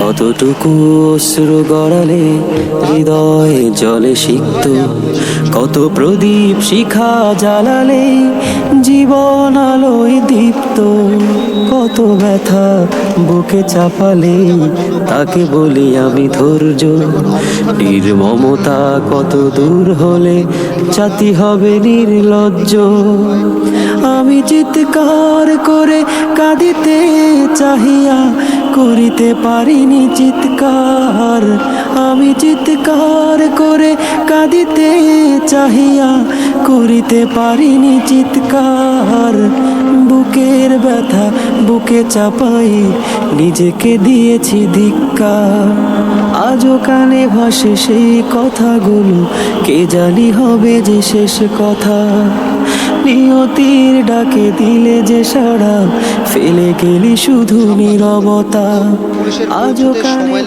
কতটুকু অশ্রু গড়ালে হৃদয়ে জলে সিক্ত, কত প্রদীপ শিখা জ্বালালে জীবন আলোয় দীপ্ত, কত ব্যথা বুকে চাপালে তাকে বলি আমি ধৈর্য। নির্মমতা কত দূর হলে জাতি হবে নির্লজ্জ। আমি চিৎকার করে কাঁদিতে চাহিয়া করিতে পারিনি চিৎকার, আমি চিৎকার করে কাঁদিতে চাহিয়া করিতে পারিনি চিৎকার। বুকের ব্যথা বুকে চাপাই নিজেকে দিয়েছি ধিক্কার। আজও কানে ভাসে সেই কথাগুলো, কে জানি হবে যে শেষ কথা। নিয়তির ডাকে দিলে যে সাড়া, ফেলে গেলি শুধু নীরবতা। আজও কানে